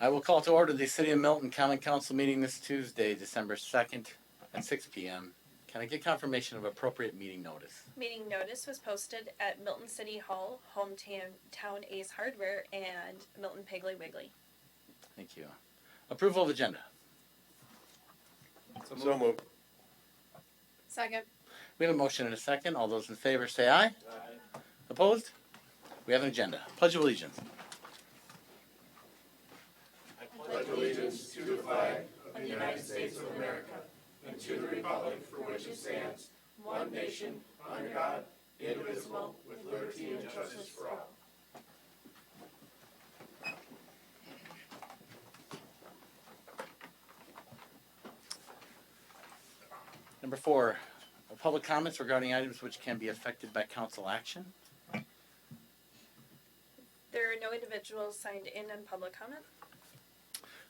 I will call to order the City of Milton Common Council meeting this Tuesday, December 2nd at 6 p.m. Can I get confirmation of appropriate meeting notice? Meeting notice was posted at Milton City Hall, Hometown Ace Hardware, and Milton Piggly Wiggly. Thank you. Approval of agenda. So moved. Second. We have a motion and a second. All those in favor say aye. Aye. Opposed? We have an agenda. Pledge of allegiance. I pledge allegiance to the flag of the United States of America and to the republic for which it stands, one nation, under God, indivisible, with liberty and justice for all. Number 4, public comments regarding items which can be affected by council action. There are no individuals signed in on public comment.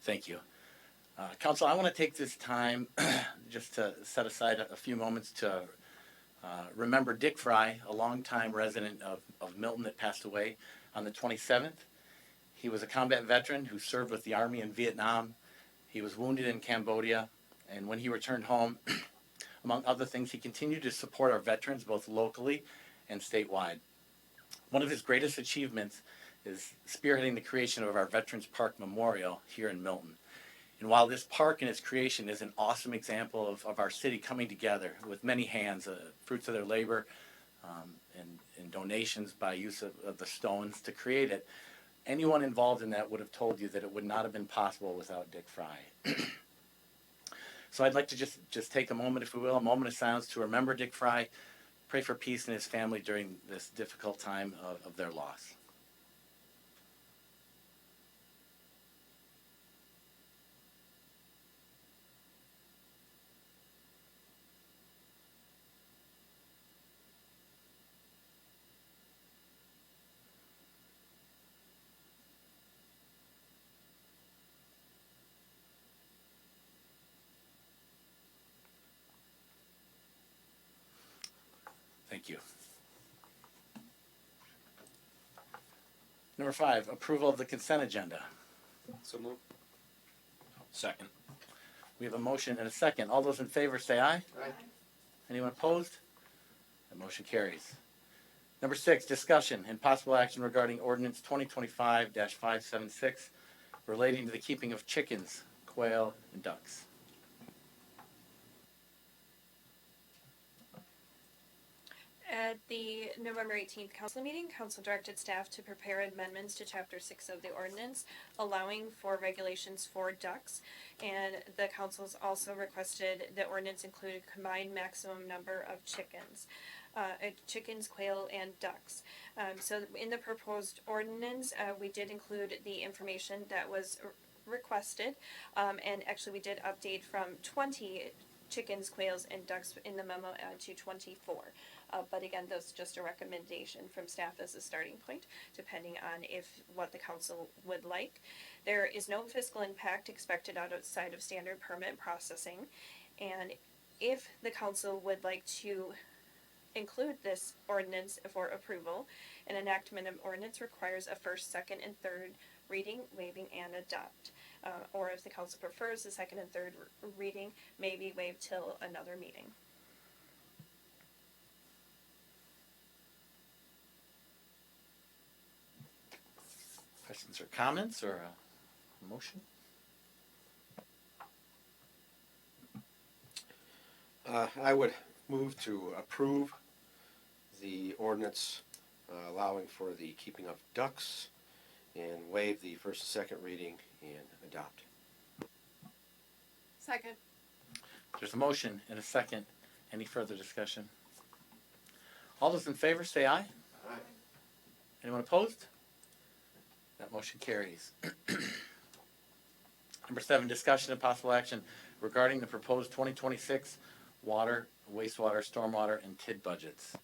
Thank you. Council, I want to take this time just to set aside a few moments to remember Dick Fry, a longtime resident of Milton that passed away on the 27th. He was a combat veteran who served with the Army in Vietnam. He was wounded in Cambodia, and when he returned home, among other things, he continued to support our veterans both locally and statewide. One of his greatest achievements is spearheading the creation of our Veterans Park Memorial here in Milton. And while this park and its creation is an awesome example of our city coming together with many hands, fruits of their labor, and donations by use of the stones to create it, anyone involved in that would have told you that it would not have been possible without Dick Fry. So I'd like to just take a moment, if we will, a moment of silence to remember Dick Fry, pray for peace in his family during this difficult time of their loss. Thank you. Number 5, approval of the consent agenda. So moved. Second. We have a motion and a second. All those in favor say aye. Aye. Anyone opposed? That motion carries. Number 6, discussion and possible action regarding ordinance 2025-576 relating to the keeping of chickens, quail, and ducks. At the November 18th council meeting, council directed staff to prepare amendments to chapter 6 of the ordinance, allowing for regulations for ducks. And the council's also requested the ordinance include a combined maximum number of chickens. Chickens, quail, and ducks. So in the proposed ordinance, we did include the information that was requested, and actually we did update from 20 chickens, quails, and ducks in the memo to 24. But again, that's just a recommendation from staff as a starting point, depending on what the council would like. There is no fiscal impact expected outside of standard permit processing, and if the council would like to include this ordinance for approval, an enactment of ordinance requires a first, second, and third reading, waiving, and adopt. Or if the council prefers, the second and third reading may be waived till another meeting. Questions or comments or a motion? I would move to approve the ordinance allowing for the keeping of ducks and waive the first and second reading and adopt. Second. There's a motion and a second. Any further discussion? All those in favor say aye. Aye. Anyone opposed? That motion carries. Number 7, discussion and possible action regarding the proposed 2026 water, wastewater, stormwater, and TID budgets.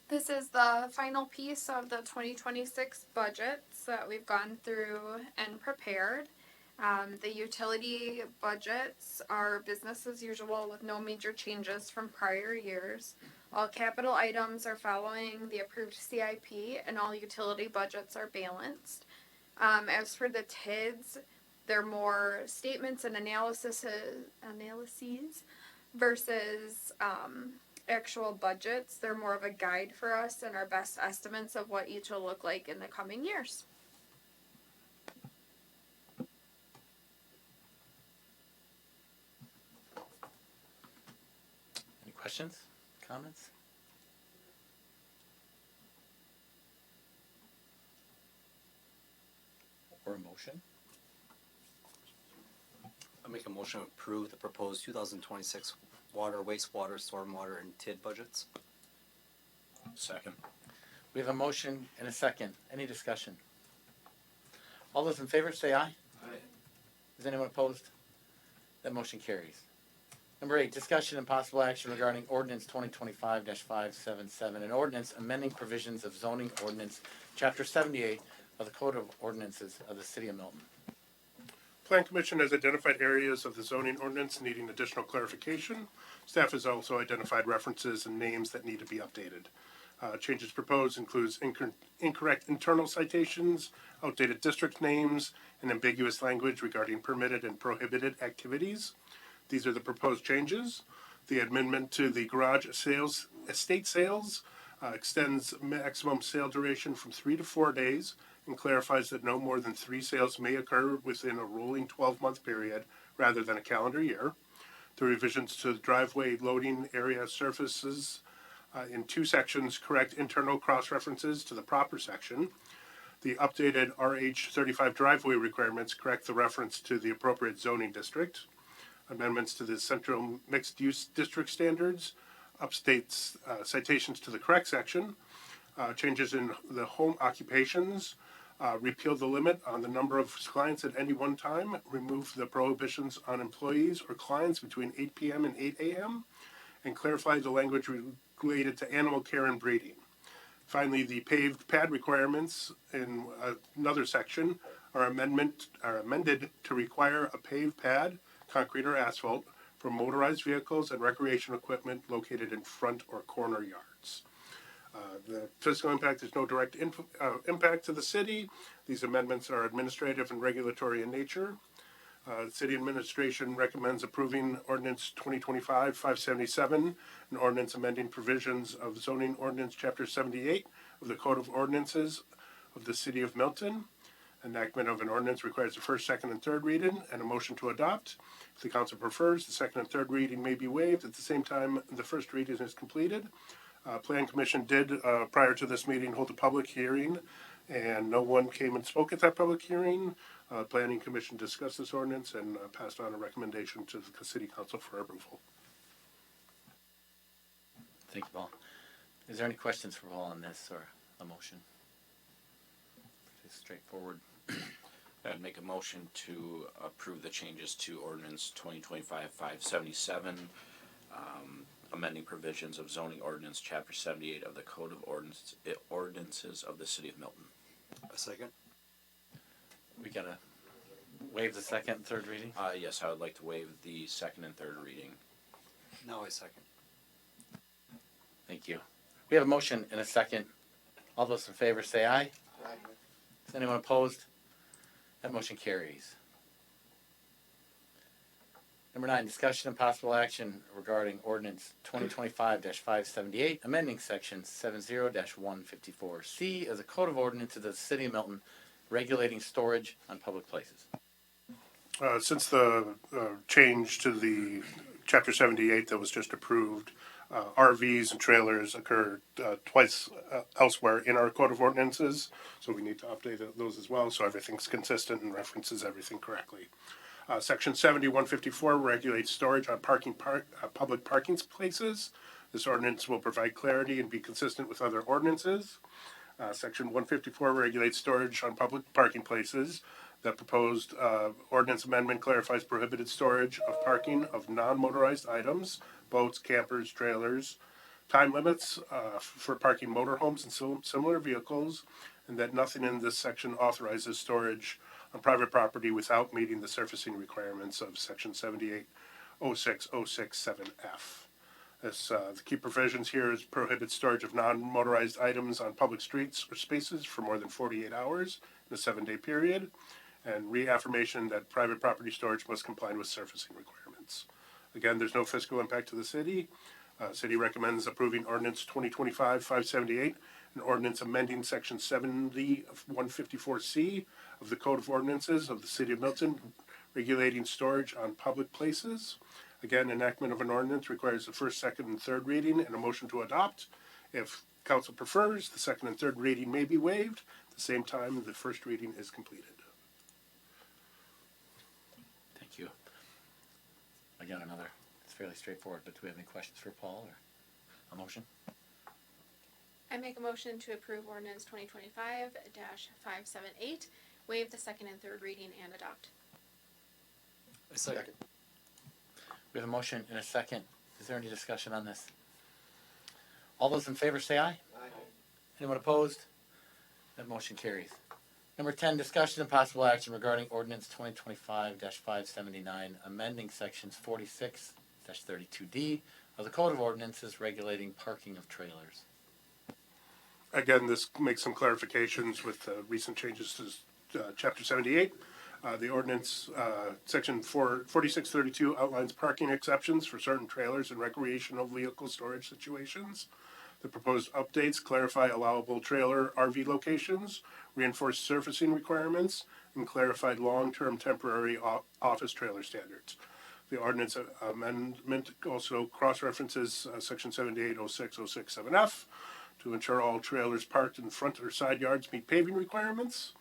This is the final piece of the 2026 budgets that we've gone through and prepared. The utility budgets are business as usual with no major changes from prior years. All capital items are following the approved CIP and all utility budgets are balanced. As for the TIDs, they're more statements and analyses versus actual budgets. They're more of a guide for us and our best estimates of what each will look like in the coming years. Any questions, comments? Or a motion? I make a motion to approve the proposed 2026 water, wastewater, stormwater, and TID budgets. Second. We have a motion and a second. Any discussion? All those in favor say aye. Aye. Is anyone opposed? That motion carries. Number 8, discussion and possible action regarding ordinance 2025-577, an ordinance amending provisions of zoning ordinance, chapter 78 of the Code of Ordinances of the City of Milton. Plan Commission has identified areas of the zoning ordinance needing additional clarification. Staff has also identified references and names that need to be updated. Changes proposed includes incorrect internal citations, outdated district names, and ambiguous language regarding permitted and prohibited activities. These are the proposed changes. The amendment to the garage sales, estate sales, extends maximum sale duration from 3 to 4 days and clarifies that no more than 3 sales may occur within a rolling 12-month period rather than a calendar year. The revisions to the driveway loading area surfaces in 2 sections correct internal cross-references to the proper section. The updated RH35 driveway requirements correct the reference to the appropriate zoning district. Amendments to the central mixed-use district standards updates citations to the correct section. Changes in the home occupations. Repeal the limit on the number of clients at any one time. Remove the prohibitions on employees or clients between 8 p.m. and 8 a.m. And clarify the language related to animal care and breeding. Finally, the paved pad requirements in another section are amended to require a paved pad, concrete or asphalt, for motorized vehicles and recreational equipment located in front or corner yards. The fiscal impact is no direct impact to the city. These amendments are administrative and regulatory in nature. City administration recommends approving ordinance 2025-577, an ordinance amending provisions of zoning ordinance chapter 78 of the Code of Ordinances of the City of Milton. Enactment of an ordinance requires the first, second, and third reading and a motion to adopt. If the council prefers, the second and third reading may be waived at the same time the first reading is completed. Plan Commission did, prior to this meeting, hold a public hearing, and no one came and spoke at that public hearing. Planning Commission discussed this ordinance and passed on a recommendation to the City Council for approval. Thank you, Paul. Is there any questions for Paul on this or a motion? Pretty straightforward. I'd make a motion to approve the changes to ordinance 2025-577, amending provisions of zoning ordinance chapter 78 of the Code of Ordinances of the City of Milton. A second. We gotta waive the second and third reading? Yes, I would like to waive the second and third reading. Now I second. Thank you. We have a motion and a second. All those in favor say aye. Aye. Is anyone opposed? That motion carries. Number 9, discussion and possible action regarding ordinance 2025-578, amending section 70-154C of the Code of Ordinances of the City of Milton, regulating storage on public places. Since the change to the Chapter 78 that was just approved, RVs and trailers occur twice elsewhere in our Code of Ordinances, so we need to update those as well so everything's consistent and references everything correctly. Section 70-154 regulates storage on public parking places. This ordinance will provide clarity and be consistent with other ordinances. Section 154 regulates storage on public parking places. The proposed ordinance amendment clarifies prohibited storage of parking of non-motorized items, boats, campers, trailers, time limits for parking motorhomes and similar vehicles, and that nothing in this section authorizes storage on private property without meeting the surfacing requirements of section 780606-7F. The key provisions here is prohibit storage of non-motorized items on public streets or spaces for more than 48 hours in a 7-day period, and reaffirmation that private property storage must comply with surfacing requirements. Again, there's no fiscal impact to the city. City recommends approving ordinance 2025-578, an ordinance amending section 70 of 154C of the Code of Ordinances of the City of Milton, regulating storage on public places. Again, enactment of an ordinance requires the first, second, and third reading and a motion to adopt. If council prefers, the second and third reading may be waived at the same time the first reading is completed. Thank you. Again, it's fairly straightforward, but do we have any questions for Paul or a motion? I make a motion to approve ordinance 2025-578, waive the second and third reading and adopt. A second. We have a motion and a second. Is there any discussion on this? All those in favor say aye. Aye. Anyone opposed? That motion carries. Number 10, discussion and possible action regarding ordinance 2025-579, amending sections 46-32D of the Code of Ordinances regulating parking of trailers. Again, this makes some clarifications with recent changes to Chapter 78. The ordinance, Section 4632 outlines parking exceptions for certain trailers and recreational vehicle storage situations. The proposed updates clarify allowable trailer RV locations, reinforce surfacing requirements, and clarified long-term temporary office trailer standards. The ordinance amendment also cross-references Section 7806-067F to ensure all trailers parked in front or side yards meet paving requirements.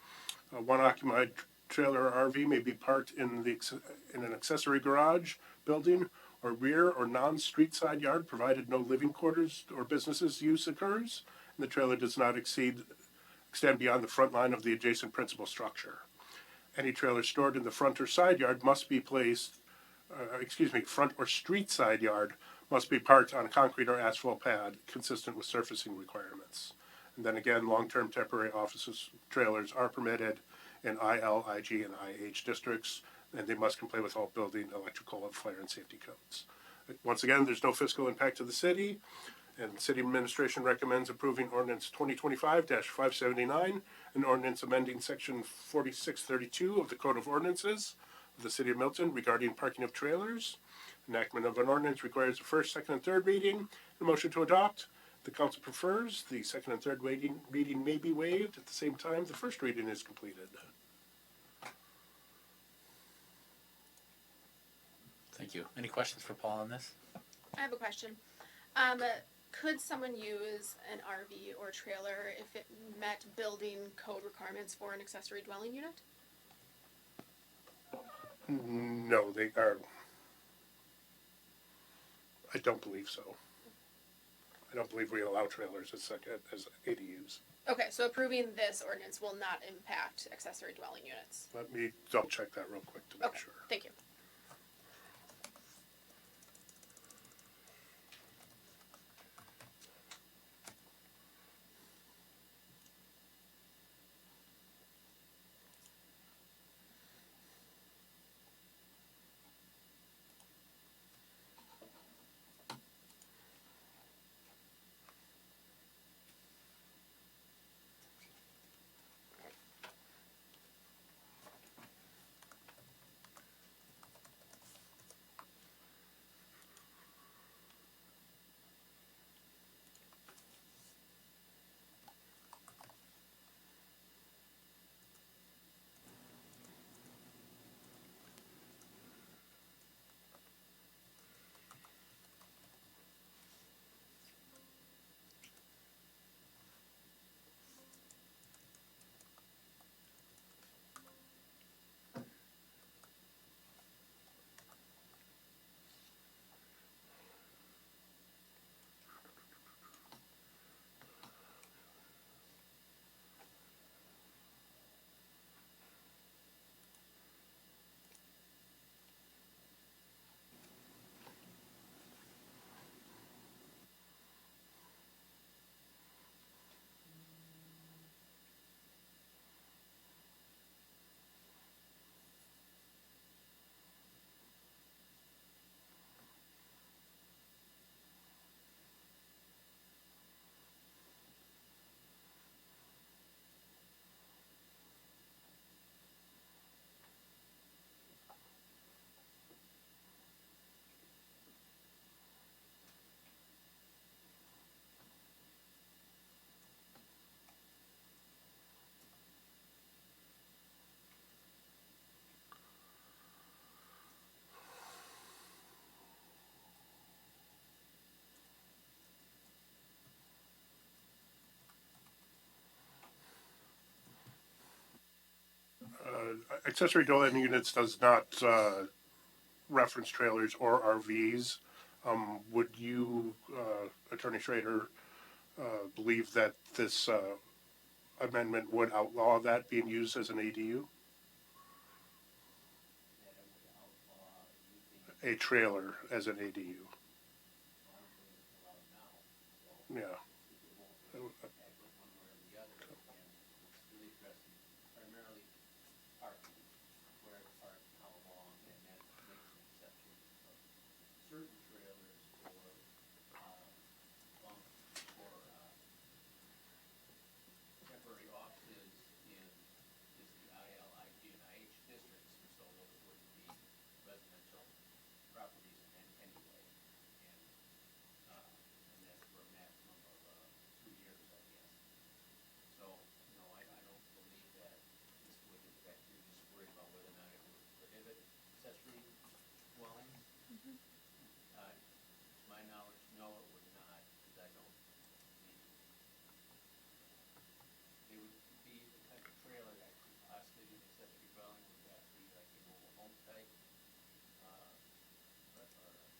One occupied trailer or RV may be parked in an accessory garage, building, or rear or non-street side yard, provided no living quarters or businesses use occurs, and the trailer does not extend beyond the front line of the adjacent principal structure. Any trailer stored in the front or side yard front or street side yard must be parked on a concrete or asphalt pad consistent with surfacing requirements. And then again, long-term temporary offices trailers are permitted in IL, IG, and IH districts, and they must comply with all building, electrical, and fire and safety codes. Once again, there's no fiscal impact to the city, and city administration recommends approving ordinance 2025-579, an ordinance amending section 4632 of the Code of Ordinances of the City of Milton regarding parking of trailers. Enactment of an ordinance requires a first, second, and third reading, and a motion to adopt. The council prefers the second and third reading may be waived at the same time the first reading is completed. Thank you. Any questions for Paul on this? I have a question. Could someone use an RV or trailer if it met building code requirements for an accessory dwelling unit? No, they are. I don't believe so. I don't believe we allow trailers as ADUs. Okay, so approving this ordinance will not impact accessory dwelling units. Let me double check that real quick to make Okay, sure. thank you. accessory dwelling units does not reference trailers or RVs. Would you, Attorney Schrader, believe that this amendment would outlaw that being used as an ADU? A trailer as an ADU. Yeah. Temporary offices in just the ILIG and IH districts, so those wouldn't be residential properties anyway. And that's for a maximum of 2 years, I guess. So, no, I don't believe that this would affect, you're just worried about whether or not it would prohibit accessory dwellings. To my knowledge, no, it would not, because I don't believe they would be the type of trailer that could possibly be an accessory dwelling, would have to be like a mobile home type, or a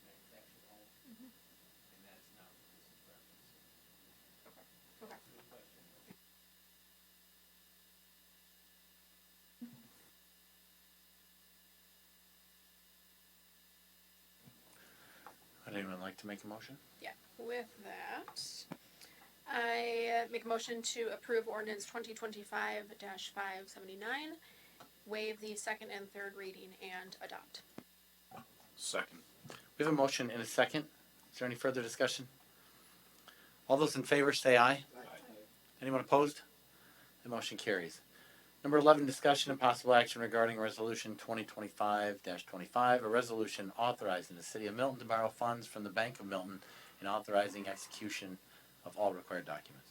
manufactured home, and that's not what this is referencing. Okay. Good question. Would anyone like to make a motion? Yeah, with that, I make a motion to approve ordinance 2025-579, waive the second and third reading, and adopt. Second. We have a motion and a second. Is there any further discussion? All those in favor say aye. Anyone opposed? The motion carries. Number 11, discussion and possible action regarding resolution 2025-25, a resolution authorizing the city of Milton to borrow funds from the Bank of Milton and authorizing execution of all required documents.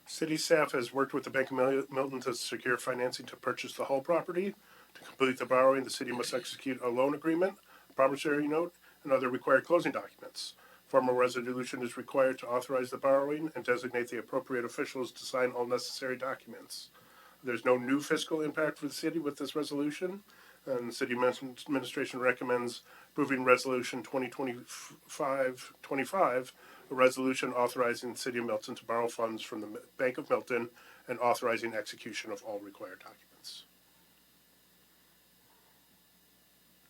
City staff has worked with the Bank of Milton to secure financing to purchase the whole property. To complete the borrowing, the city must execute a loan agreement, a promissory note, and other required closing documents. Formal resolution is required to authorize the borrowing and designate the appropriate officials to sign all necessary documents. There's no new fiscal impact for the city with this resolution, and the city administration recommends approving resolution 2025-25, a resolution authorizing the city of Milton to borrow funds from the Bank of Milton and authorizing execution of all required documents.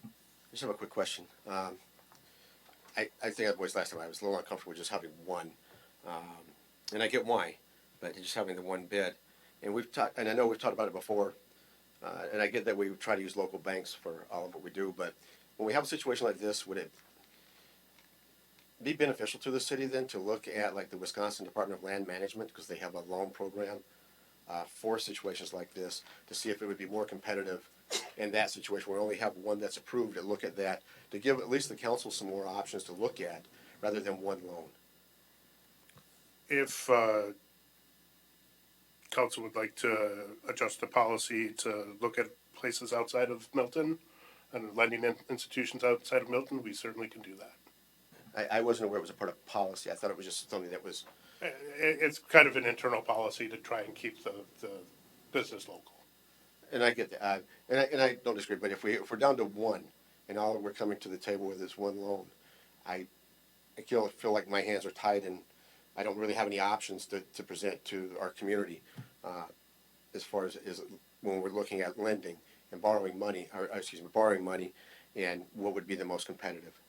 I just have a quick question. I think I voiced last time I was a little uncomfortable with just having one, and I get why, but just having the one bid. And I know we've talked about it before, and I get that we try to use local banks for all of what we do. But when we have a situation like this, would it be beneficial to the city then to look at like the Wisconsin Department of Land Management, because they have a loan program for situations like this, to see if it would be more competitive in that situation where we only have one that's approved, to look at that, to give at least the council some more options to look at rather than one loan? If council would like to adjust the policy to look at places outside of Milton and lending institutions outside of Milton, we certainly can do that. I wasn't aware it was a part of policy. I thought it was just something that was. It's kind of an internal policy to try and keep the business local. And I get that, and I don't disagree. But if we're down to one, and all we're coming to the table with is one loan, I feel like my hands are tied, and I don't really have any options to present to our community as far as when we're looking at lending and borrowing money, and what would be the most competitive.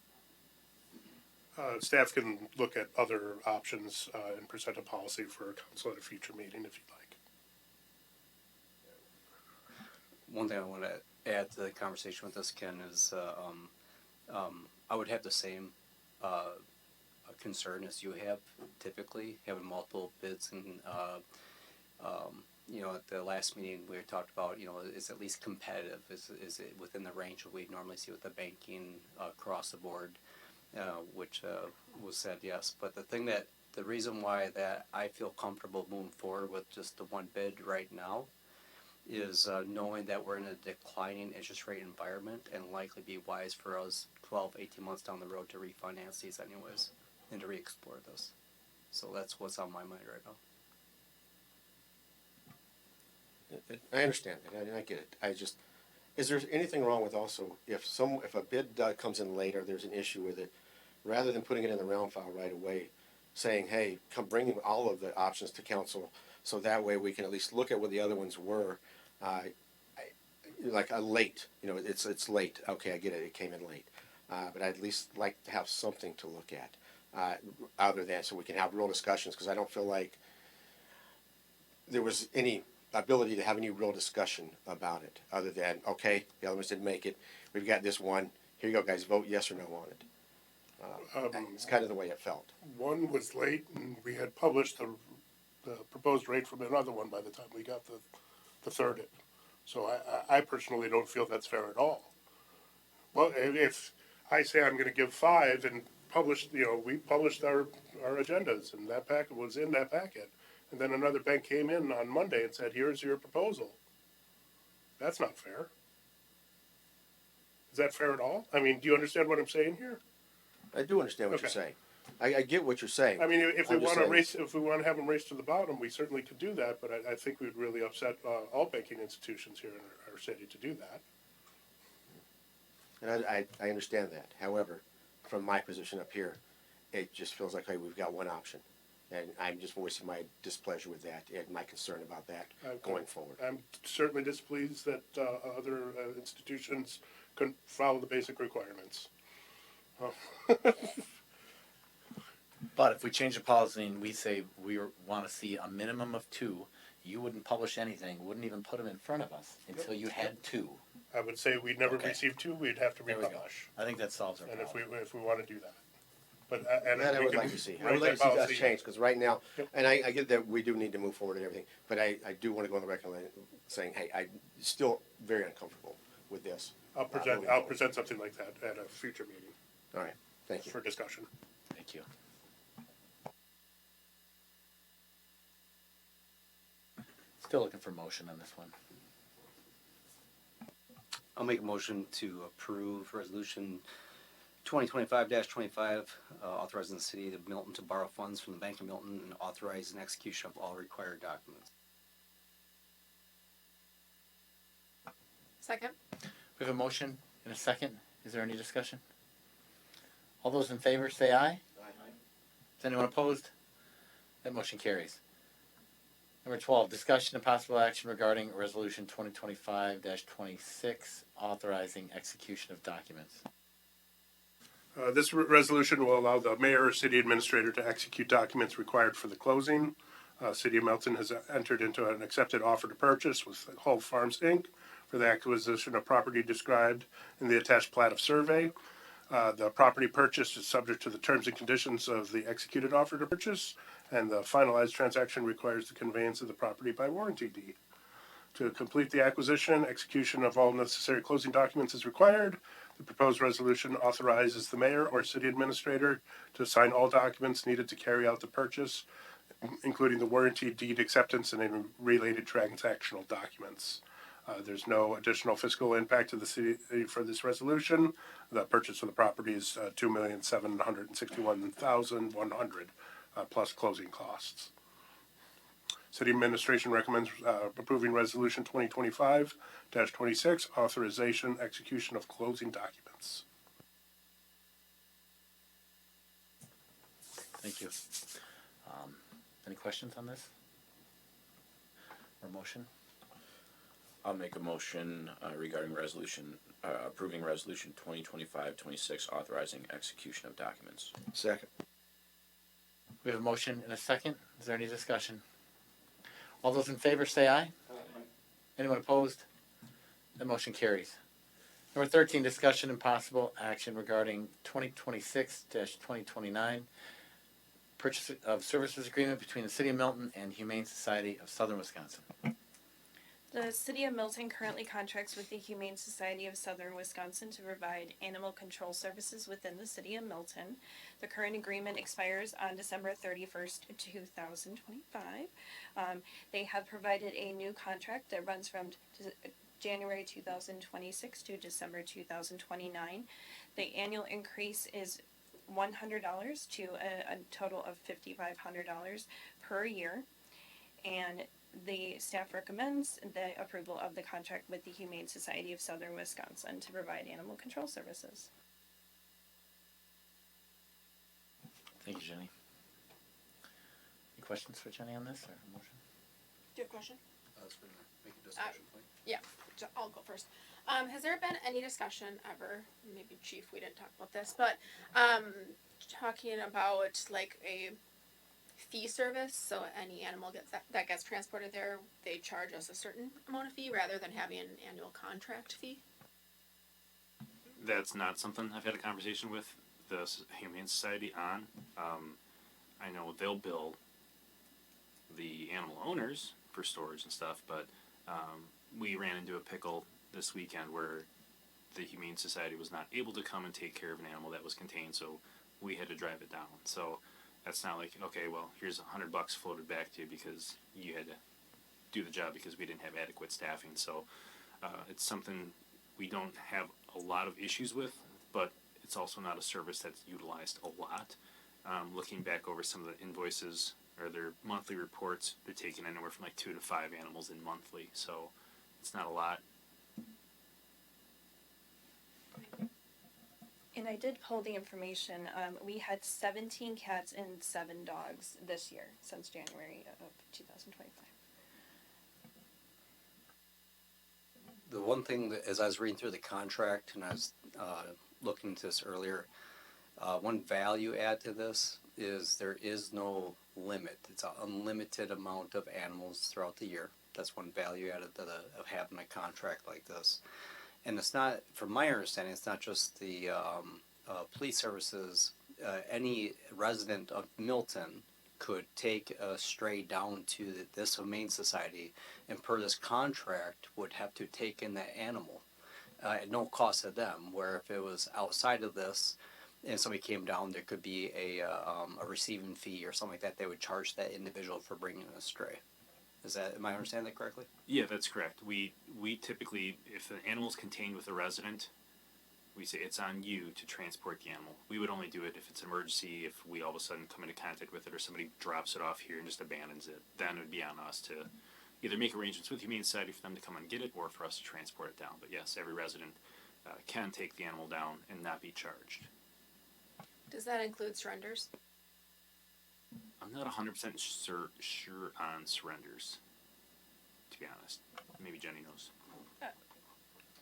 Staff can look at other options and present a policy for council at a future meeting if you'd like. One thing I want to add to the conversation with this, Ken, is I would have the same concern as you have typically, having multiple bids. And, at the last meeting we talked about, is at least competitive? Is it within the range of what we normally see with the banking across the board, which was said yes. But the reason why that I feel comfortable moving forward with just the one bid right now is knowing that we're in a declining interest rate environment, and likely be wise for us 12, 18 months down the road to refinance these anyways and to re-explore this. So that's what's on my mind right now. I understand that, and I get it. Is there anything wrong with also, if a bid comes in later, there's an issue with it, rather than putting it in the round file right away, saying, hey, come bring all of the options to council, so that way we can at least look at what the other ones were, like a late, it's late, okay, I get it, it came in late. But I'd at least like to have something to look at, other than, so we can have real discussions, because I don't feel like there was any ability to have any real discussion about it, other than, okay, the other ones didn't make it, we've got this one, here you go, guys, vote yes or no on it. It's kind of the way it felt. One was late, and we had published the proposed rate from another one by the time we got the third in. So I personally don't feel that's fair at all. Well, if I say I'm gonna give 5 and we published our agendas, and that packet was in that packet, and then another bank came in on Monday and said, here's your proposal. That's not fair. Is that fair at all? I mean, do you understand what I'm saying here? I do understand what you're Okay. saying. I get what you're saying. I mean, if we I'm just want to saying- race, if we want to have them race to the bottom, we certainly could do that. But I think we'd really upset all banking institutions here in our city to do that. And I understand that. However, from my position up here, it just feels like, hey, we've got one option. And I'm just voicing my displeasure with that and my concern about that going forward. I'm certainly displeased that other institutions couldn't follow the basic requirements. But if we change the policy and we say we want to see a minimum of 2, you wouldn't publish anything, wouldn't even put them in front of us until you had 2. I would say we'd never Okay. receive 2, we'd have to There we go. republish. I think that solves our And if problem. we want to do that. But, and That I we would can like to see. I write would like to that see that policy- change, because right now, Yep. and I get that we do need to move forward and everything, but I do want to go on the record saying, hey, I'm still very uncomfortable with this. I'll moving forward. present something like that at a future meeting All right, thank you. for discussion. Thank you. Still looking for motion on this one. I'll make a motion to approve resolution 2025-25, authorizing the city of Milton to borrow funds from the Bank of Milton and authorizing execution of all required documents. Second. We have a motion and a second. Is there any discussion? All those in favor say aye. Is anyone opposed? That motion carries. Number 12, discussion and possible action regarding resolution 2025-26, authorizing execution of documents. This resolution will allow the mayor or city administrator to execute documents required for the closing. City of Milton has entered into an accepted offer to purchase with Hull Farms, Inc. for the acquisition of property described in the attached plat of survey. The property purchase is subject to the terms and conditions of the executed offer to purchase, and the finalized transaction requires the conveyance of the property by warranty deed. To complete the acquisition, execution of all necessary closing documents is required. The proposed resolution authorizes the mayor or city administrator to sign all documents needed to carry out the purchase, including the warranty deed acceptance and any related transactional documents. There's no additional fiscal impact to the city for this resolution. The purchase of the property is $2,761,100 plus closing costs. City administration recommends approving resolution 2025-26, authorization, execution of closing documents. Thank you. Any questions on this? Or motion? I'll make a motion regarding approving resolution 2025-26, authorizing execution of documents. Second. We have a motion and a second. Is there any discussion? All those in favor say aye. Anyone opposed? The motion carries. Number 13, discussion and possible action regarding 2026-2029 purchase of services agreement between the City of Milton and Humane Society of Southern Wisconsin. The City of Milton currently contracts with the Humane Society of Southern Wisconsin to provide animal control services within the City of Milton. The current agreement expires on December 31st, 2025. They have provided a new contract that runs from January 2026 to December 2029. The annual increase is $100 to a total of $5,500 per year. And the staff recommends the approval of the contract with the Humane Society of Southern Wisconsin to provide animal control services. Thank you, Jenny. Any questions for Jenny on this or motion? Do you have a question? That's for make a discussion point. I'll go first. Has there been any discussion ever, maybe Chief, we didn't talk about this, but talking about like a fee service, so any animal that gets transported there, they charge us a certain amount of fee rather than having an annual contract fee? That's not something I've had a conversation with the Humane Society on. I know they'll bill the animal owners for storage and stuff, but we ran into a pickle this weekend where the Humane Society was not able to come and take care of an animal that was contained, so we had to drive it down. So that's not like, okay, well, here's $100 floated back to you because you had to do the job because we didn't have adequate staffing. So it's something we don't have a lot of issues with, but it's also not a service that's utilized a lot. Looking back over some of the invoices or their monthly reports, they're taking anywhere from like 2 to 5 animals in monthly, so it's not a lot. And I did pull the information. We had 17 cats and 7 dogs this year since January of 2025. The one thing that, as I was reading through the contract and I was looking into this earlier, one value add to this is there is no limit. It's an unlimited amount of animals throughout the year. That's one value added to of having a contract like this. And it's not, from my understanding, it's not just the police services. Any resident of Milton could take a stray down to this Humane Society, and per this contract would have to take in that animal at no cost to them. Where if it was outside of this, and somebody came down, there could be a receiving fee or something like that. They would charge that individual for bringing a stray. Am I understanding that correctly? Yeah, that's correct. We typically, if an animal is contained with a resident, we say it's on you to transport the animal. We would only do it if it's an emergency, if we all of a sudden come into contact with it or somebody drops it off here and just abandons it. Then it would be on us to either make arrangements with Humane Society for them to come and get it or for us to transport it down. But yes, every resident can take the animal down and not be charged. Does that include surrenders? I'm not 100% sure on surrenders, to be honest. Maybe Jenny knows.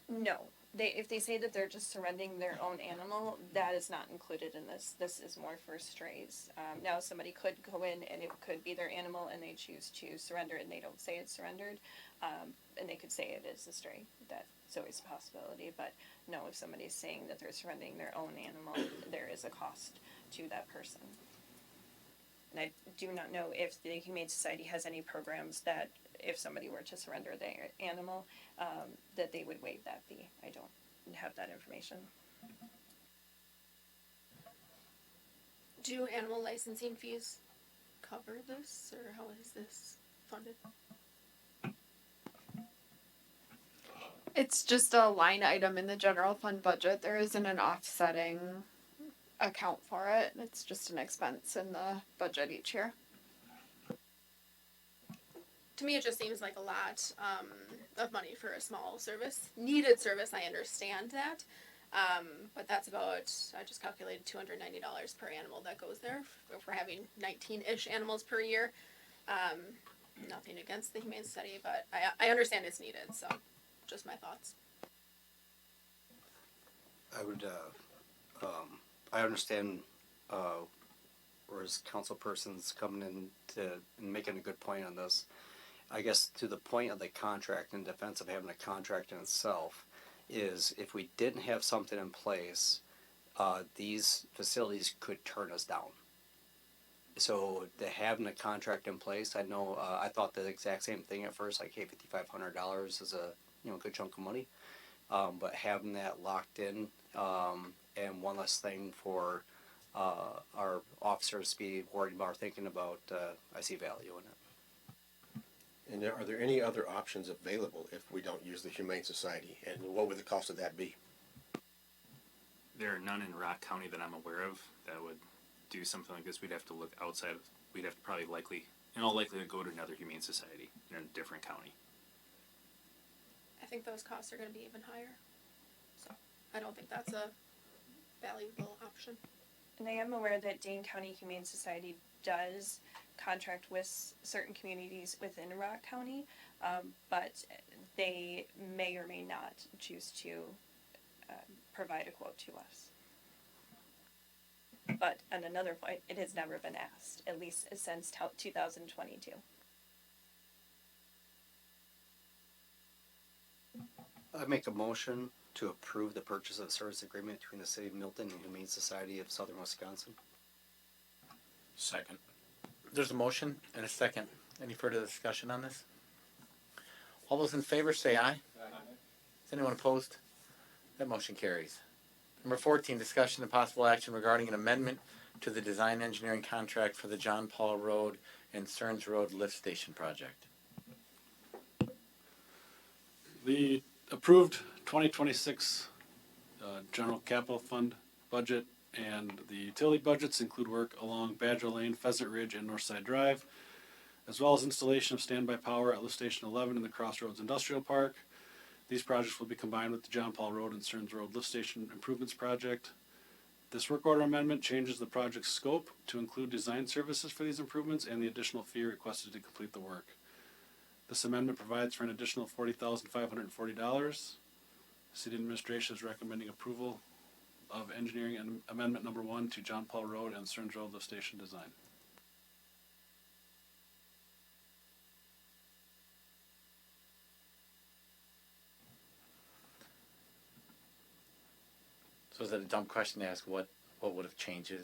No, if they say that they're just surrendering their own animal, that is not included in this. This is more for strays. Now somebody could go in and it could be their animal and they choose to surrender and they don't say it's surrendered, and they could say it is a stray. That's always a possibility. But no, if somebody's saying that they're surrendering their own animal, there is a cost to that person. And I do not know if the Humane Society has any programs that if somebody were to surrender their animal, that they would waive that fee. I don't have that information. Do animal licensing fees cover this, or how is this funded? It's just a line item in the general fund budget. There isn't an offsetting account for it. It's just an expense in the budget each year. To me, it just seems like a lot of money for a small service. Needed service, I understand that. But that's about, I just calculated $290 per animal that goes there. If we're having 19-ish animals per year. Nothing against the Humane Society, but I understand it's needed, so just my thoughts. I would, I understand, whereas council person's coming in and making a good point on this. I guess to the point of the contract, in defense of having a contract in itself, is if we didn't have something in place, these facilities could turn us down. So to having a contract in place, I know I thought the exact same thing at first, like, hey, $5,500 is a good chunk of money, but having that locked in, and one less thing for our officers to be worried about or thinking about, I see value in it. And are there any other options available if we don't use the Humane Society? And what would the cost of that be? There are none in Rock County that I'm aware of that would do something like this. We'd have to look outside. We'd have to probably likely in all likelihood go to another humane society in a different county. I think those costs are gonna be even higher. So I don't think that's a valuable option. And I am aware that Dane County Humane Society does contract with certain communities within Rock County, but they may or may not choose to provide a quote to us. But on another point, it has never been asked, at least since 2022. I make a motion to approve the purchase of service agreement between the City of Milton and Humane Society of Southern Wisconsin. Second. There's a motion and a second. Any further discussion on this? All those in favor say aye. Is anyone opposed? That motion carries. Number 14, discussion and possible action regarding an amendment to the design engineering contract for the John Paul Road and Stearns Road lift station project. The approved 2026 general capital fund budget and the utility budgets include work along Badger Lane, Pheasant Ridge, and Northside Drive, as well as installation of standby power at Lift Station 11 in the Crossroads Industrial Park. These projects will be combined with the John Paul Road and Stearns Road Lift Station Improvements Project. This work order amendment changes the project's scope to include design services for these improvements and the additional fee requested to complete the work. This amendment provides for an additional $40,540. City administration is recommending approval of engineering and amendment number 1 to John Paul Road and Stearns Road lift station design. So is it a dumb question to ask what would have changed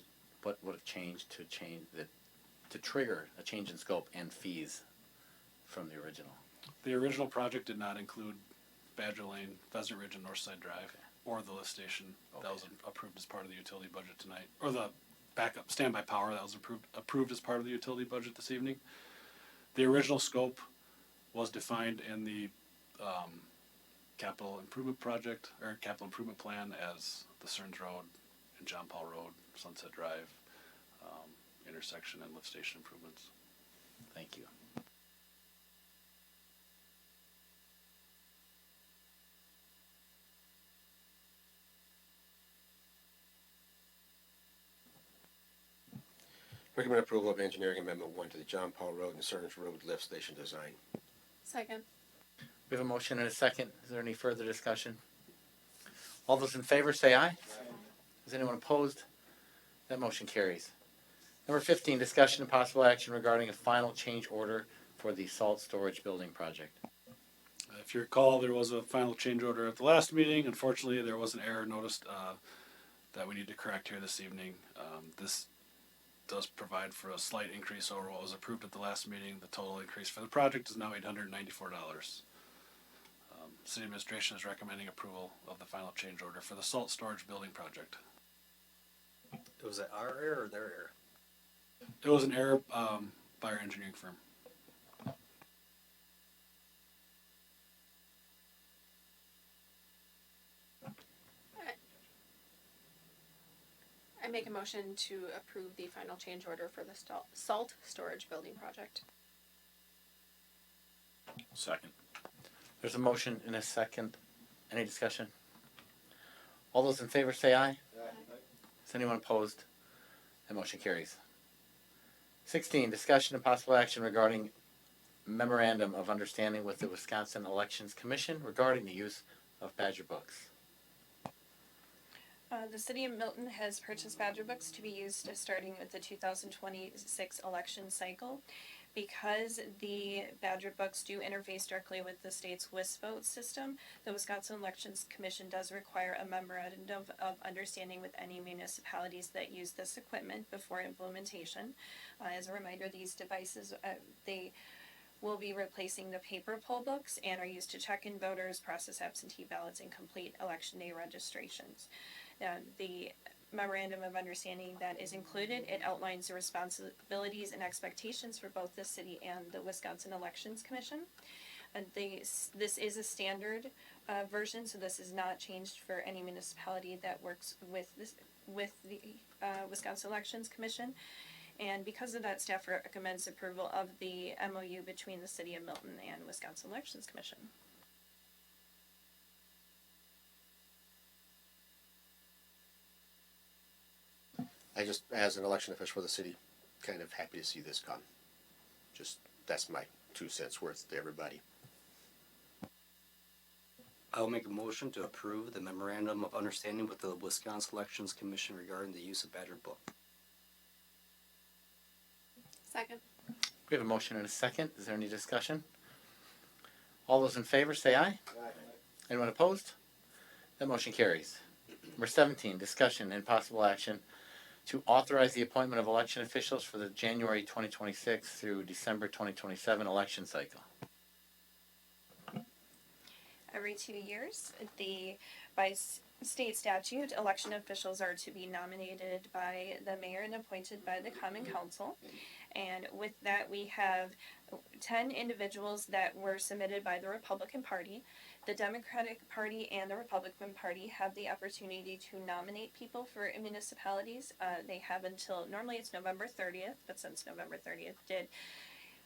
to trigger a change in scope and fees from the original? The original project did not include Badger Lane, Pheasant Ridge, and Northside Drive, or the lift station. Okay. That was approved as part of the utility budget tonight, or the backup standby power that was approved as part of the utility budget this evening. The original scope was defined in the capital improvement project or capital improvement plan as the Stearns Road and John Paul Road, Sunset Drive intersection and lift station improvements. Thank you. Recommend approval of engineering amendment 1 to the John Paul Road and Stearns Road lift station design. Second. We have a motion and a second. Is there any further discussion? All those in favor say aye. Is anyone opposed? That motion carries. Number 15, discussion and possible action regarding a final change order for the salt storage building project. If you recall, there was a final change order at the last meeting. Unfortunately, there was an error noticed that we need to correct here this evening. This does provide for a slight increase over what was approved at the last meeting. The total increase for the project is now $894. City administration is recommending approval of the final change order for the salt storage building project. Was it our error or their error? It was an error by our engineering firm. I make a motion to approve the final change order for the salt storage building project. Second. There's a motion and a second. Any discussion? All those in favor say aye. Is anyone opposed? That motion carries. 16, discussion and possible action regarding memorandum of understanding with the Wisconsin Elections Commission regarding the use of Badger books. The City of Milton has purchased Badger books to be used starting with the 2026 election cycle. Because the Badger books do interface directly with the state's WIS vote system, the Wisconsin Elections Commission does require a memorandum of understanding with any municipalities that use this equipment before implementation. As a reminder, these devices, they will be replacing the paper poll books and are used to check in voters, process absentee ballots, and complete election day registrations. The memorandum of understanding that is included, it outlines the responsibilities and expectations for both the city and the Wisconsin Elections Commission. And this is a standard version, so this is not changed for any municipality that works with the Wisconsin Elections Commission. And because of that, staff recommends approval of the MOU between the City of Milton and Wisconsin Elections Commission. I just, as an election official for the city, kind of happy to see this come. Just, that's my 2 cents worth to everybody. I'll make a motion to approve the memorandum of understanding with the Wisconsin Elections Commission regarding the use of Badger Book. Second. We have a motion and a second. Is there any discussion? All those in favor say aye. Anyone opposed? That motion carries. Number 17, discussion and possible action to authorize the appointment of election officials for the January 2026 through December 2027 election cycle. Every 2 years, by state statute, election officials are to be nominated by the mayor and appointed by the common council. And with that, we have 10 individuals that were submitted by the Republican Party. The Democratic Party and the Republican Party have the opportunity to nominate people for municipalities. They have until, normally it's November 30th, but since November 30th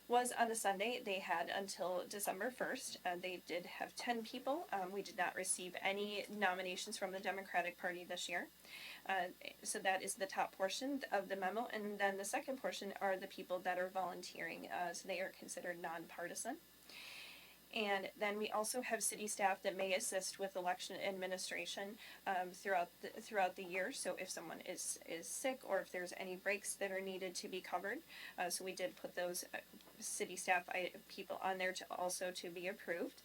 was on a Sunday, they had until December 1st. They did have 10 people. We did not receive any nominations from the Democratic Party this year. So that is the top portion of the memo. And then the second portion are the people that are volunteering. So they are considered nonpartisan. And then we also have city staff that may assist with election administration throughout the year. So if someone is sick or if there's any breaks that are needed to be covered. So we did put those city staff people on there to be approved.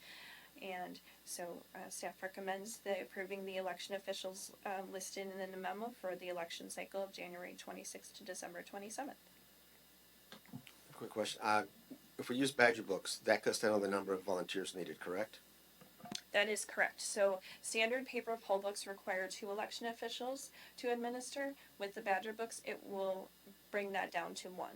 And so staff recommends approving the election officials listed in the memo for the election cycle of January 26th to December 27th. Quick question. If we use Badger books, that cuts down on the number of volunteers needed, correct? That is correct. So standard paper poll books require 2 election officials to administer. With the Badger books, it will bring that down to 1.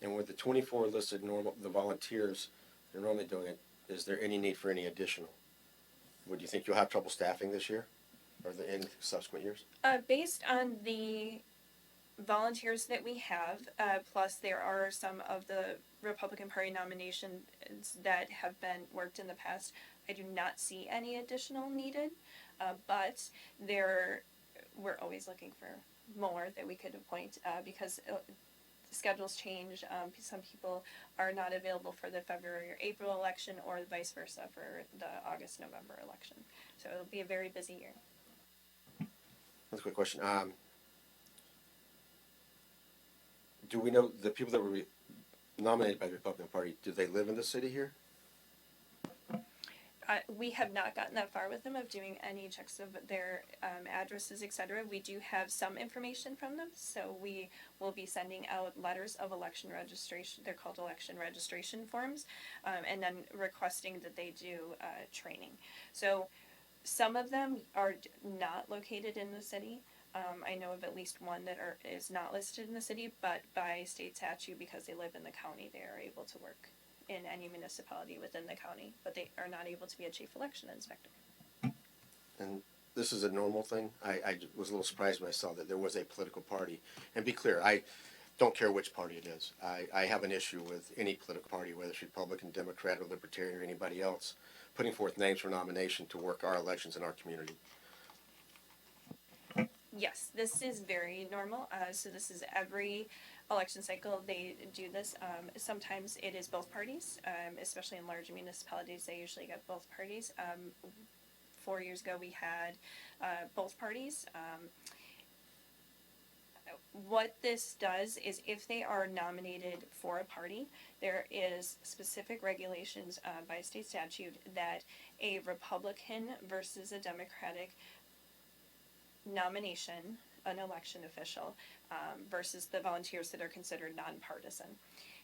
And with the 24 listed the volunteers they're normally doing it, is there any need for any additional? Would you think you'll have trouble staffing this year or in subsequent years? Based on the volunteers that we have, plus there are some of the Republican Party nominations that have been worked in the past. I do not see any additional needed, but we're always looking for more that we could appoint because schedules change. Some people are not available for the February or April election or vice versa for the August-November election. So it'll be a very busy year. That's a quick question. Do we know the people that were nominated by the Republican Party, do they live in the city here? We have not gotten that far with them of doing any checks of their addresses, etc. We do have some information from them, so we will be sending out letters of election registration. They're called election registration forms, and then requesting that they do training. So some of them are not located in the city. I know of at least one that is not listed in the city, but by state statute, because they live in the county, they are able to work in any municipality within the county, but they are not able to be a chief election inspector. And this is a normal thing. I was a little surprised when I saw that there was a political party. And be clear, I don't care which party it is. I have an issue with any political party, whether it's Republican, Democrat, or Libertarian, or anybody else, putting forth names for nomination to work our elections in our community. Yes, this is very normal. So this is every election cycle they do this. Sometimes it is both parties, especially in large municipalities. They usually get both parties. 4 years ago, we had both parties. What this does is if they are nominated for a party, there is specific regulations by state statute that a Republican versus a Democratic nomination, an election official, versus the volunteers that are considered nonpartisan.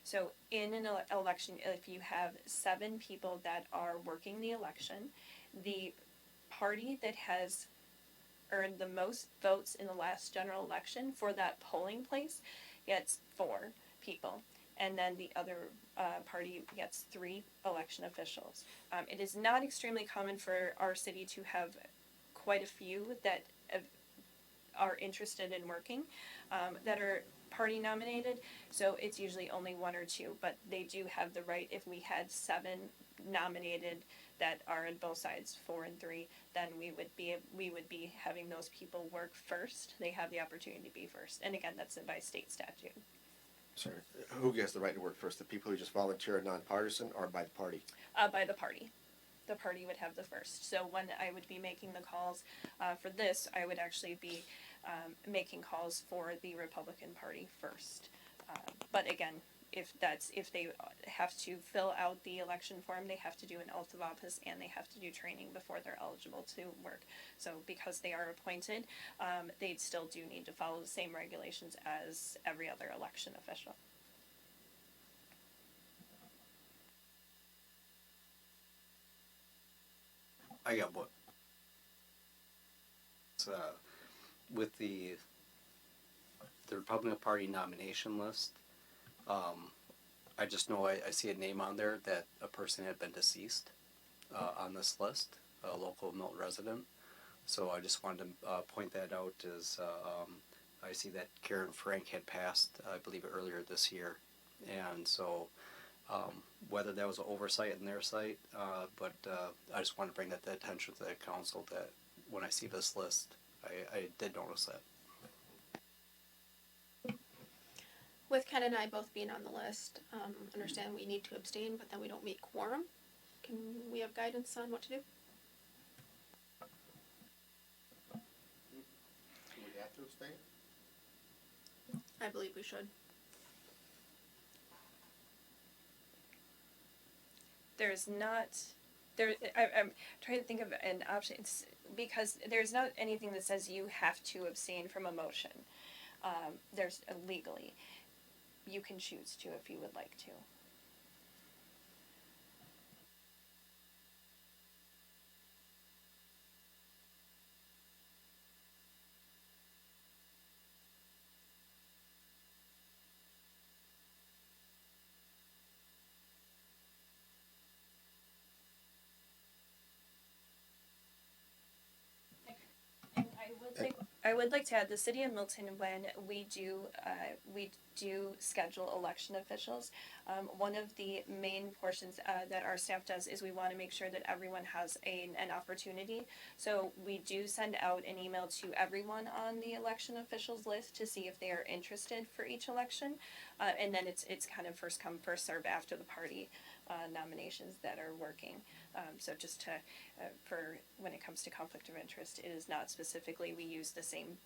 So in an election, if you have 7 people that are working the election, the party that has earned the most votes in the last general election for that polling place gets 4 people. And then the other party gets 3 election officials. It is not extremely common for our city to have quite a few that are interested in working, that are party nominated, so it's usually only one or two, but they do have the right, if we had 7 nominated that are on both sides, 4 and 3, then we would be having those people work first. They have the opportunity to be first, and again, that's by state statute. Sorry, who gets the right to work first? The people who just volunteer and nonpartisan, or by the party? By the party. The party would have the first. So when I would be making the calls for this, I would actually be making calls for the Republican Party first. But again, if they have to fill out the election form, they have to do an oath of office and they have to do training before they're eligible to work. So because they are appointed, they still do need to follow the same regulations as every other election official. I got one. It's, with the Republican Party nomination list, I just know I see a name on there that a person had been deceased on this list, a local Milton resident. So I just wanted to point that out as I see that Karen Frank had passed, I believe, earlier this year. And so whether that was an oversight on their site, but I just want to bring that to the attention to the council that when I see this list, I did notice that. With Ken and I both being on the list, understand we need to abstain, but then we don't meet quorum. Can we have guidance on what to do? Do we have to abstain? I believe we should. There's not there. I'm trying to think of an option. It's because there's not anything that says you have to abstain from a motion. There's legally, you can choose to if you would like to. I would like to add, the city of Milton, when we do schedule election officials, one of the main portions that our staff does is we want to make sure that everyone has an opportunity. So we do send out an email to everyone on the election officials list to see if they are interested for each election, and then it's kind of first come first serve after the party nominations that are working. So just to for when it comes to conflict of interest, it is not specifically we use the same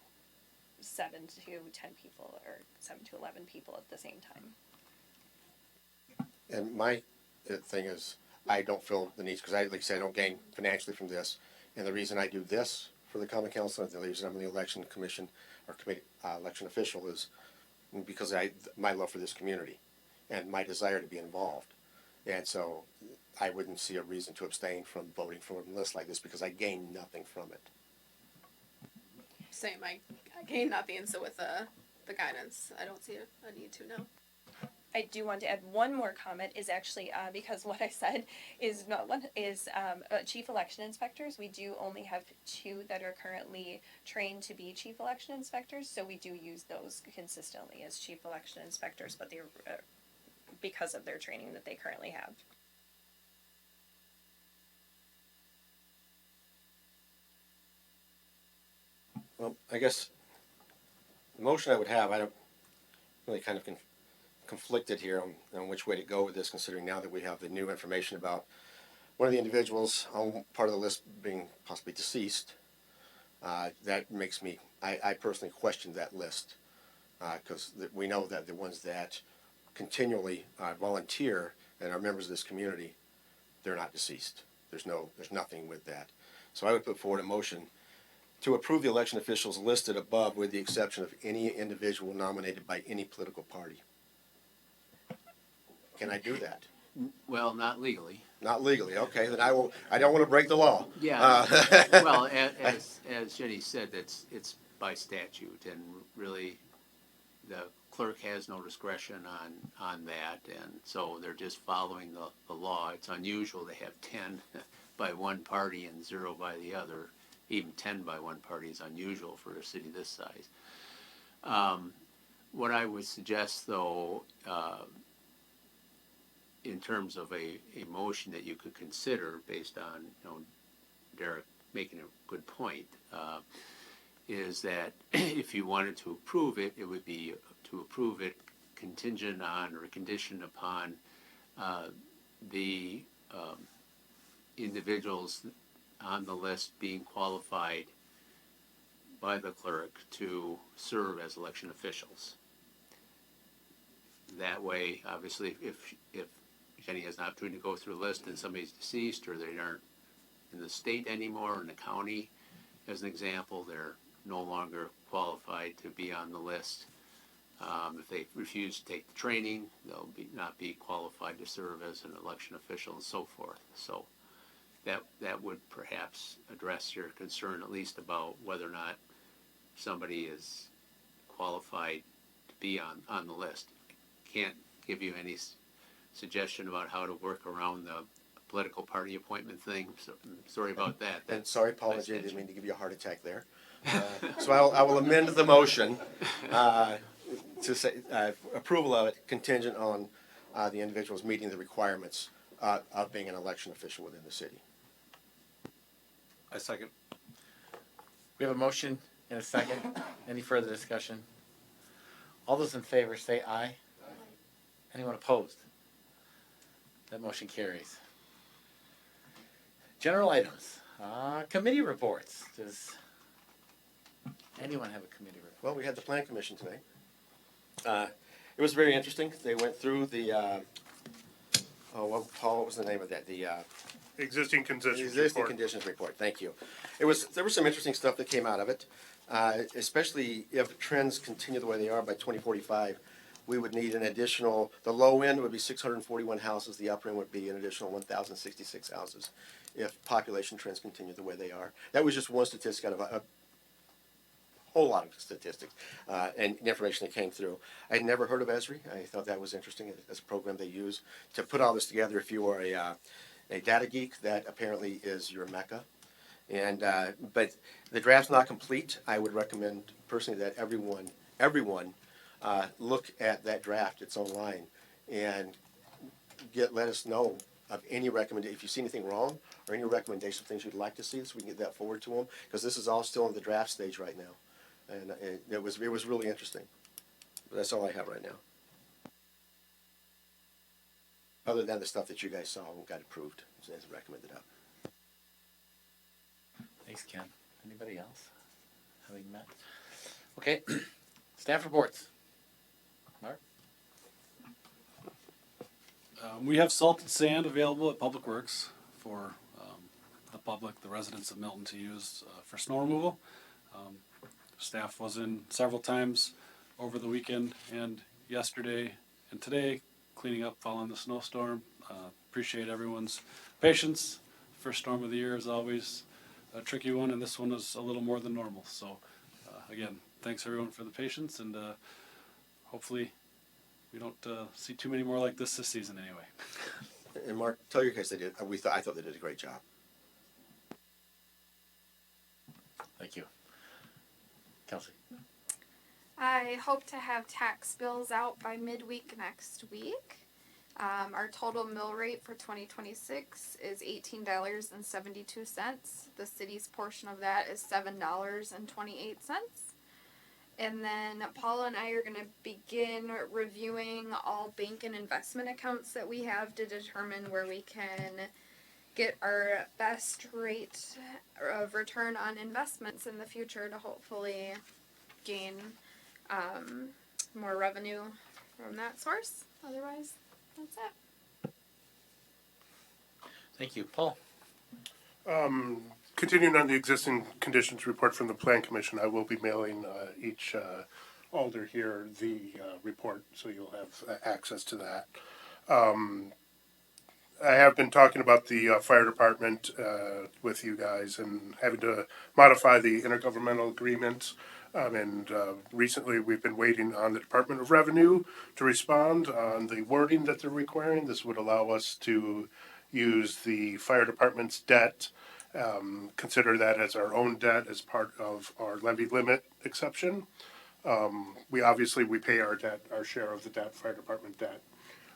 7 to 10 people or 7 to 11 people at the same time. And my thing is, I don't feel the need, because like I said, I don't gain financially from this. And the reason I do this for the common council, and the reason I'm in the election commission or committee, election official, is because my love for this community and my desire to be involved. And so I wouldn't see a reason to abstain from voting for a list like this because I gain nothing from it. Same. I gain nothing. So with the guidance, I don't see a need to now. I do want to add one more comment is actually because what I said is not one is chief election inspectors. We do only have 2 that are currently trained to be chief election inspectors, so we do use those consistently as chief election inspectors, but they're because of their training that they currently have. Well, I guess the motion I would have, I don't really kind of conflicted here on which way to go with this, considering now that we have the new information about one of the individuals on part of the list being possibly deceased. That makes me, I personally question that list, because we know that the ones that continually volunteer and are members of this community, they're not deceased. There's nothing with that. So I would put forward a motion to approve the election officials listed above with the exception of any individual nominated by any political party. Can I do that? Well, not legally. Not legally, okay, then I will, I don't want to break the law. Yeah, well, as Jenny said, it's by statute, and really, the clerk has no discretion on that, and so they're just following the law. It's unusual to have 10 by one party and 0 by the other. Even 10 by one party is unusual for a city this size. What I would suggest, though, in terms of a motion that you could consider based on, Derek making a good point, is that if you wanted to approve it, it would be to approve it contingent on or conditioned upon the individuals on the list being qualified by the clerk to serve as election officials. That way, obviously, if Jenny has an opportunity to go through the list and somebody's deceased or they aren't in the state anymore, in the county, as an example, they're no longer qualified to be on the list. If they refuse to take the training, they'll not be qualified to serve as an election official and so forth. So that would perhaps address your concern, at least about whether or not somebody is qualified to be on the list. Can't give you any suggestion about how to work around the political party appointment thing. So, sorry about that. And sorry, Paul, I didn't mean to give you a heart attack there. So I will amend the motion to say approval of it contingent on the individuals meeting the requirements of being an election official within the city. I second. We have a motion and a second. Any further discussion? All those in favor say aye. Anyone opposed? That motion carries. General items. Committee reports. Does anyone have a committee report? Well, we had the Plan Commission tonight. It was very interesting. They went through the, Paul, what was the name of that? The Existing conditions existing report. conditions report. Thank you. There was some interesting stuff that came out of it, especially if trends continue the way they are by 2045. We would need an additional, the low end would be 641 houses, the upper end would be an additional 1,066 houses if population trends continue the way they are. That was just one statistic out of a whole lot of statistics and information that came through. I had never heard of ESRI. I thought that was interesting as a program they use to put all this together. If you are a data geek, that apparently is your mecca. And but the draft's not complete. I would recommend personally that everyone look at that draft. It's online, and let us know of any recommendation. If you see anything wrong or any recommendation, things you'd like to see, so we can get that forward to them. Because this is all still in the draft stage right now, and it was really interesting. But that's all I have right now. Other than the stuff that you guys saw and got approved as recommended up. Thanks, Ken. Anybody else having met? Okay. Staff reports. Mark? We have salted sand available at Public Works for the public, the residents of Milton, to use for snow removal. Staff was in several times over the weekend and yesterday and today, cleaning up following the snowstorm. Appreciate everyone's patience. First storm of the year is always a tricky one, and this one is a little more than normal. So, again, thanks everyone for the patience, and hopefully we don't see too many more like this season anyway. And Mark, tell your guys they did. I thought they did a great job. Thank you. Kelsey? I hope to have tax bills out by midweek next week. Our total mill rate for 2026 is $18.72. The city's portion of that is $7.28. And then Paula and I are going to begin reviewing all bank and investment accounts that we have to determine where we can get our best rate of return on investments in the future to hopefully gain more revenue from that source. Otherwise, that's it. Thank you. Paul? Continuing on the existing conditions report from the Plan Commission, I will be mailing each alder here the report, so you'll have access to that. I have been talking about the fire department with you guys and having to modify the intergovernmental agreement. And recently we've been waiting on the Department of Revenue to respond on the wording that they're requiring. This would allow us to use the fire department's debt, consider that as our own debt as part of our levy limit exception. We pay our debt, our share of the debt, fire department debt.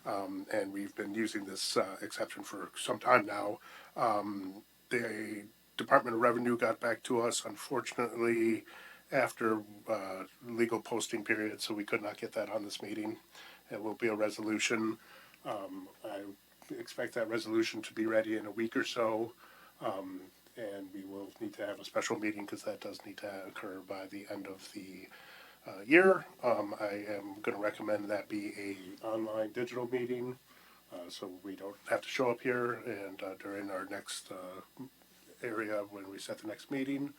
And we've been using this exception for some time now. The Department of Revenue got back to us, unfortunately, after legal posting period, so we could not get that on this meeting. It will be a resolution. I expect that resolution to be ready in a week or so. And we will need to have a special meeting because that does need to occur by the end of the year. I am going to recommend that be a online digital meeting, so we don't have to show up here. And during our next area, when we set the next meeting,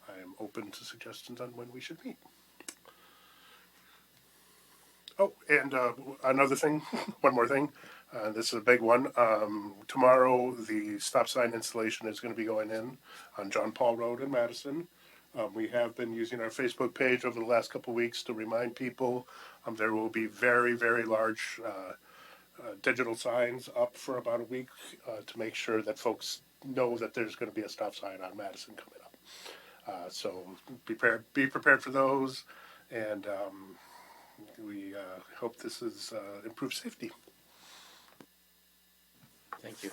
I am open to suggestions on when we should meet. Oh, and another thing, one more thing. This is a big one. Tomorrow, the stop sign installation is going to be going in on John Paul Road in Madison. We have been using our Facebook page over the last couple of weeks to remind people. There will be very, very large digital signs up for about a week to make sure that folks know that there's going to be a stop sign on Madison coming up. So be prepared for those, and we hope this is improved safety. Thank you.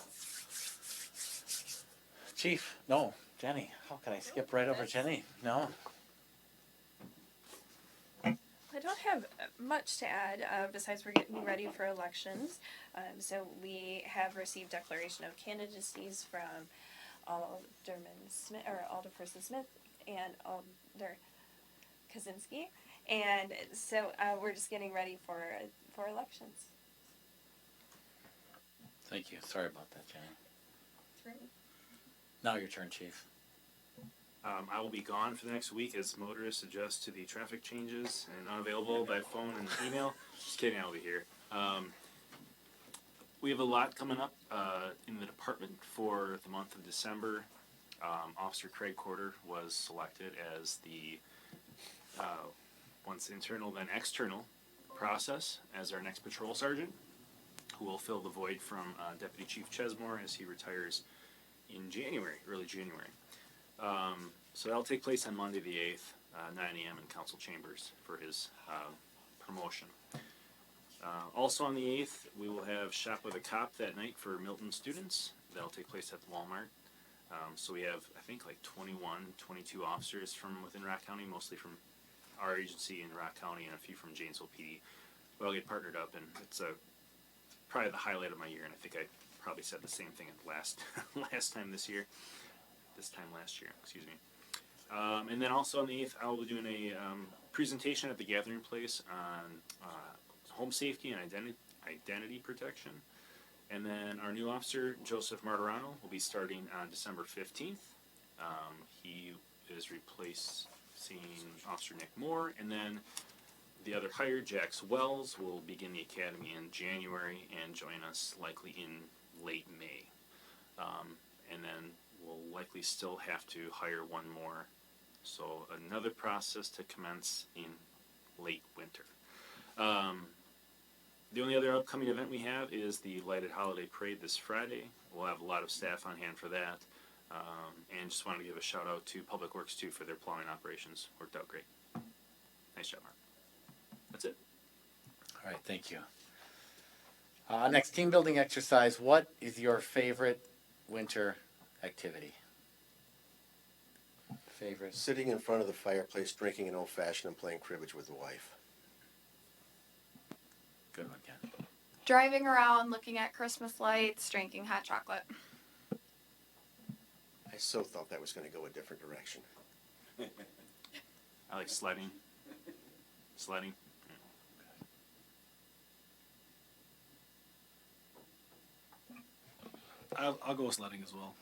Chief, no, Jenny, how can I skip right over Jenny? No? I don't have much to add, besides we're getting ready for elections. So we have received declaration of candidacies from Alderperson Smith and Alder Kaczynski. And so we're just getting ready for elections. Thank you. Sorry about that, Jenny. Now your turn, Chief. I will be gone for the next week as motorists adjust to the traffic changes and unavailable by phone and email. Just kidding, I'll be here. We have a lot coming up in the department for the month of December. Officer Craig Corder was selected as the once internal then external process as our next patrol sergeant, who will fill the void from Deputy Chief Chesmore as he retires in January, early January. So that'll take place on Monday the 8th, 9 a.m. in council chambers for his promotion. Also on the 8th, we will have Shop with a Cop that night for Milton students. That'll take place at the Walmart. So we have, I think, like 21, 22 officers from within Rock County, mostly from our agency in Rock County and a few from Janesville PD. We all get partnered up, and it's probably the highlight of my year, and I think I probably said the same thing at last time last year, excuse me. And then also on the 8th, I will be doing a presentation at the Gathering Place on home safety and identity protection. And then our new officer, Joseph Martirano, will be starting on December 15th. He is replacing Officer Nick Moore, and then the other hire, Jax Wells, will begin the academy in January and join us likely in late May. And then we'll likely still have to hire one more. So another process to commence in late winter. The only other upcoming event we have is the Lighted Holiday Parade this Friday. We'll have a lot of staff on hand for that. And just wanted to give a shout out to Public Works too for their plowing operations. Worked out great. Nice job, Mark. That's it. All right, thank you. Next, team building exercise. What is your favorite winter activity? Favorite? Sitting in front of the fireplace, drinking an old fashioned and playing cribbage with the wife. Good one, Ken. Driving around, looking at Christmas lights, drinking hot chocolate. I so thought that was going to go a different direction. I like sledding. Sledding. I'll go with sledding as well.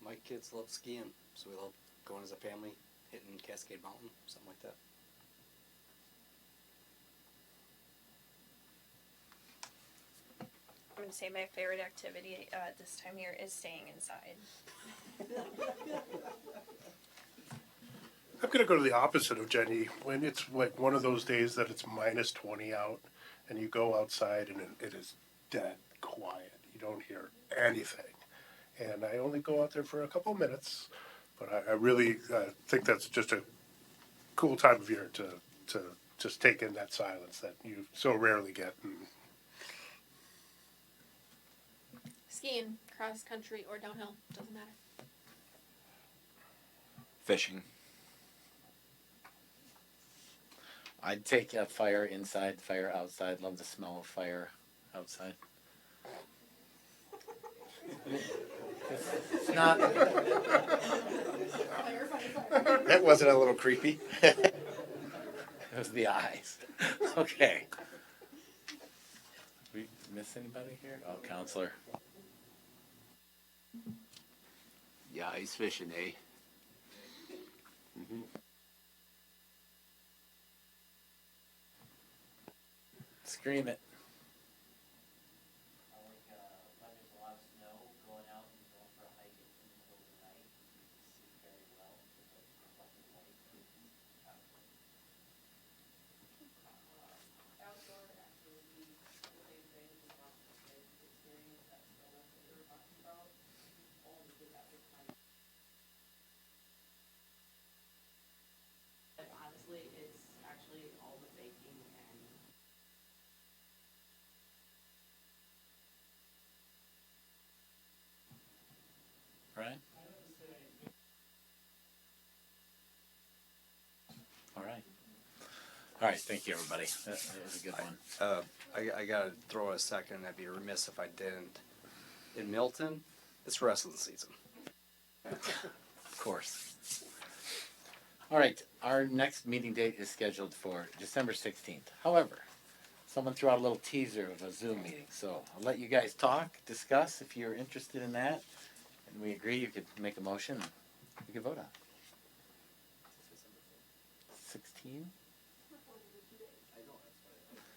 My kids love skiing, so we love going as a family, hitting Cascade Mountain, something like that. I'm going to say my favorite activity this time of year is staying inside. I'm going to go to the opposite of Jenny. When it's like one of those days that it's minus 20 out and you go outside and it is dead quiet. You don't hear anything. And I only go out there for a couple minutes, But I really think that's just a cool time of year to just take in that silence that you so rarely get. And Skiing, cross country, or downhill, doesn't matter. Fishing. I'd take a fire inside, fire outside. Love the smell of fire outside. It's not. That wasn't a little creepy. It was the eyes. Okay. We miss anybody here? Oh, counselor. Yeah, ice fishing, eh? Scream it. I like, when there's a lot of snow, going out and going for a hike in the middle of the night, you can see very well with the reflected light. Outdoor activities, the same thing, just not the same experience, that stillness that you were talking about, only because that was kind of. But honestly, it's actually all the baking and Right? All right. All right. Thank you, everybody. That was a good one. I gotta throw a second. I'd be remiss if I didn't. In Milton, it's wrestling season. Of course. All right. Our next meeting date is scheduled for December 16th. However, someone threw out a little teaser of a Zoom meeting. So I'll let you guys talk, discuss if you're interested in that. And we agree you could make a motion. And we could vote on it. 16?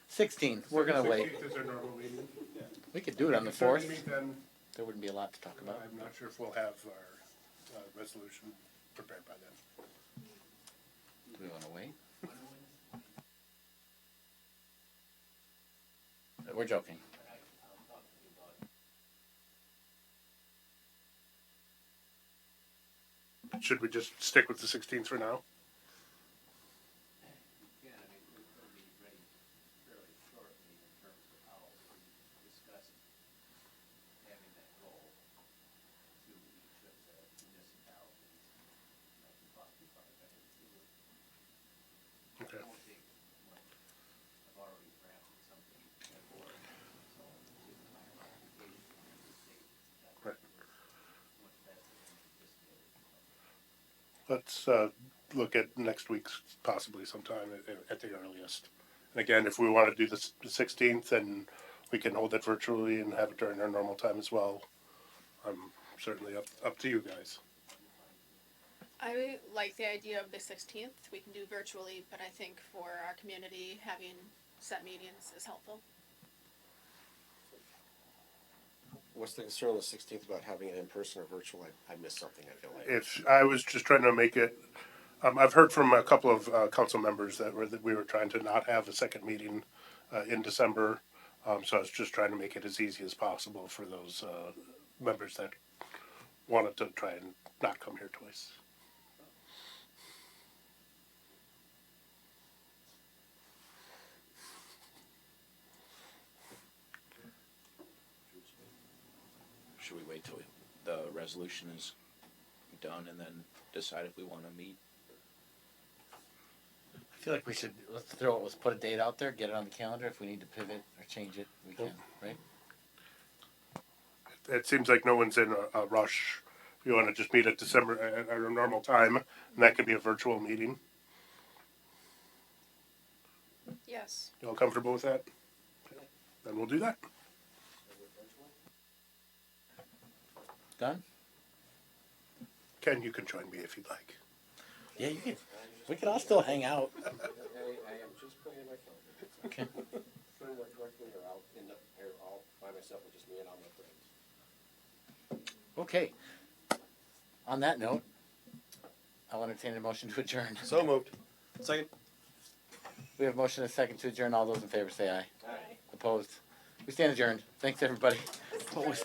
16. We're going to wait. 16th is our normal meeting. We could do it on the We can 4th. certainly Then, There wouldn't be a lot to talk about. I'm not sure if we'll have our resolution prepared by then. Do we want to wait? We're joking. Should we just stick with the 16th for now? Yeah, I mean, it'll be ready fairly shortly in terms of how we discussed having that goal to each of the municipalities, and possibly firefighting. Okay. It won't take much. I've already drafted something for it, so give my application to the state. Right. Much faster than anticipated. Let's look at next week's possibly sometime at the earliest. And again, if we want to do the 16th, then we can hold it virtually and have it during our normal time as well. I'm certainly up to you guys. I like the idea of the 16th. We can do virtually, but I think for our community, having set meetings is helpful. What's the concern on the 16th about having it in person or virtual? I missed something, I feel like. If I was just trying to make it, I've heard from a couple of council members that we were trying to not have a second meeting in December. So I was just trying to make it as easy as possible for those members that wanted to try and not come here twice. Should we wait till the resolution is done and then decide if we want to meet? I feel like we should, let's put a date out there, get it on the calendar. If we need to pivot or change it, we can, right? It seems like no one's in a rush. If you want to just meet at December at our normal time, and that could be a virtual meeting. Yes. You all comfortable with that? Then we'll do that. Done? Ken, you can join me if you'd like. Yeah, you can. We could all still hang out. I am just putting in my calendar. Okay. Trying to work correctly, or I'll end up here all by myself with just me and all my friends. Okay. On that note, I'll entertain a motion to adjourn. So moved. Second. We have a motion and a second to adjourn. All those in favor say aye. Aye. Opposed? We stand adjourned. Thanks, everybody. What was